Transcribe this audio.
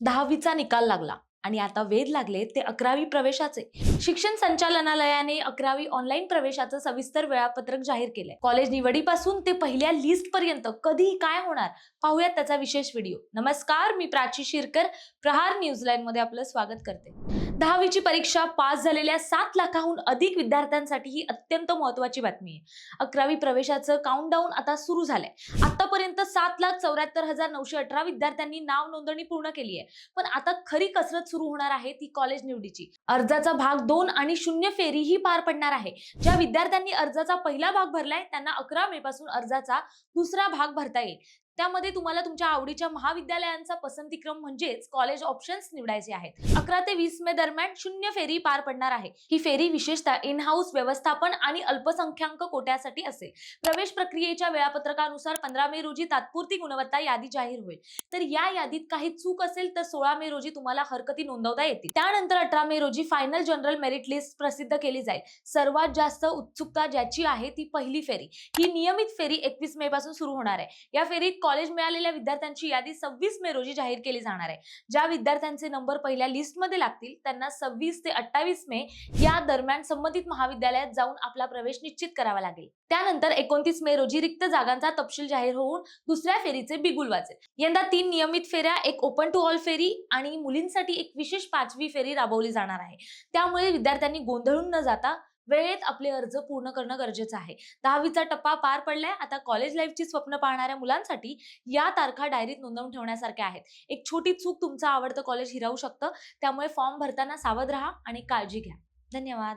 10वीचा निकाल लागला आणि आता वेध लागले ते 11वी प्रवेशाचे. शिक्षण संचालनालयाने 11वी ऑनलाईन प्रवेशाचं सविस्तर वेळापत्रक जाहीर केलंय. कॉलेज निवडीपासून ते पहिल्या लिस्ट पर्यंत कधी काय होणार पाहूयात त्याचा विशेष व्हिडिओ. नमस्कार, मी प्राची शिरकर, प्रहार न्यूझीलँड मध्ये आपलं स्वागत करते. 10वीची परीक्षा पास झालेल्या 7 लाखाहून अधिक विद्यार्थ्यांसाठी ही अत्यंत महत्त्वाची बातमी आहे. 11वी प्रवेशाचं काउंटडाऊन आता सुरू झालंय. आतापर्यंत 7,74,918 विद्यार्थ्यांनी नाव नोंदणी पूर्ण केली आहे. पण आता खरी कसरत सुरू होणार आहे ती कॉलेज निवडीची. अर्जाचा भाग 2 आणि 0 फेरी ही पार पडणार आहे. ज्या विद्यार्थ्यांनी अर्जाचा पहिला भाग भरलाय त्यांना 11 मे पासून अर्जाचा दुसरा भाग भरता येईल. त्यामध्ये तुम्हाला तुमच्या आवडीच्या महाविद्यालयांचा पसंतीक्रम म्हणजेच कॉलेज ऑप्शन्स निवडायचे आहेत. 11 ते 20 मे दरम्यान 0 फेरी पार पडणार आहे. ही फेरी विशेषतः इन हाऊस व्यवस्थापन आणि अल्पसंख्याक कोट्यासाठी असेल. प्रवेश प्रक्रियेच्या वेळापत्रकानुसार 15 मे रोजी तात्पुरती गुणवत्ता यादी जाहीर होईल. तर या यादीत काही चूक असेल तर 16 मे रोजी तुम्हाला हरकती नोंदवता येतील. त्यानंतर 18 मे रोजी फायनल जनरल मेरिट लिस्ट प्रसिद्ध केली जाईल. सर्वात जास्त उत्सुकता ज्याची आहे ती पहिली फेरी. ही नियमित फेरी 21 मे पासून सुरू होणार आहे. या फेरीत कॉलेज मिळालेल्या विद्यार्थ्यांची यादी 26 मे रोजी जाहीर केली जाणार आहे. ज्या विद्यार्थ्यांचे नंबर पहिल्या लिस्टमध्ये लागतील त्यांना 26 ते 28 मे या दरम्यान संबंधित महाविद्यालयात जाऊन आपला प्रवेश निश्चित करावा लागेल. त्यानंतर 29 मे रोजी रिक्त जागांचा तपशील जाहीर होऊन दुसऱ्या फेरीचे बिगुल वाजेल. यंदा 3 नियमित फेऱ्या, एक ओपन टू ऑल फेरी आणि मुलींसाठी एक विशेष 5वी फेरी राबवली जाणार आहे. त्यामुळे विद्यार्थ्यांनी गोंधळून न जाता वेळेत आपले अर्ज पूर्ण करणं गरजेचं आहे. 10वीचा टप्पा पार पडलाय. आता कॉलेज लाईफची स्वप्न पाहणाऱ्या मुलांसाठी या तारखा डायरीत नोंदवून ठेवण्यासारख्या आहेत. एक छोटी चूक तुमचं आवडतं कॉलेज हिरावू शकतं. त्यामुळे फॉर्म भरताना सावध राहा आणि काळजी घ्या. धन्यवाद.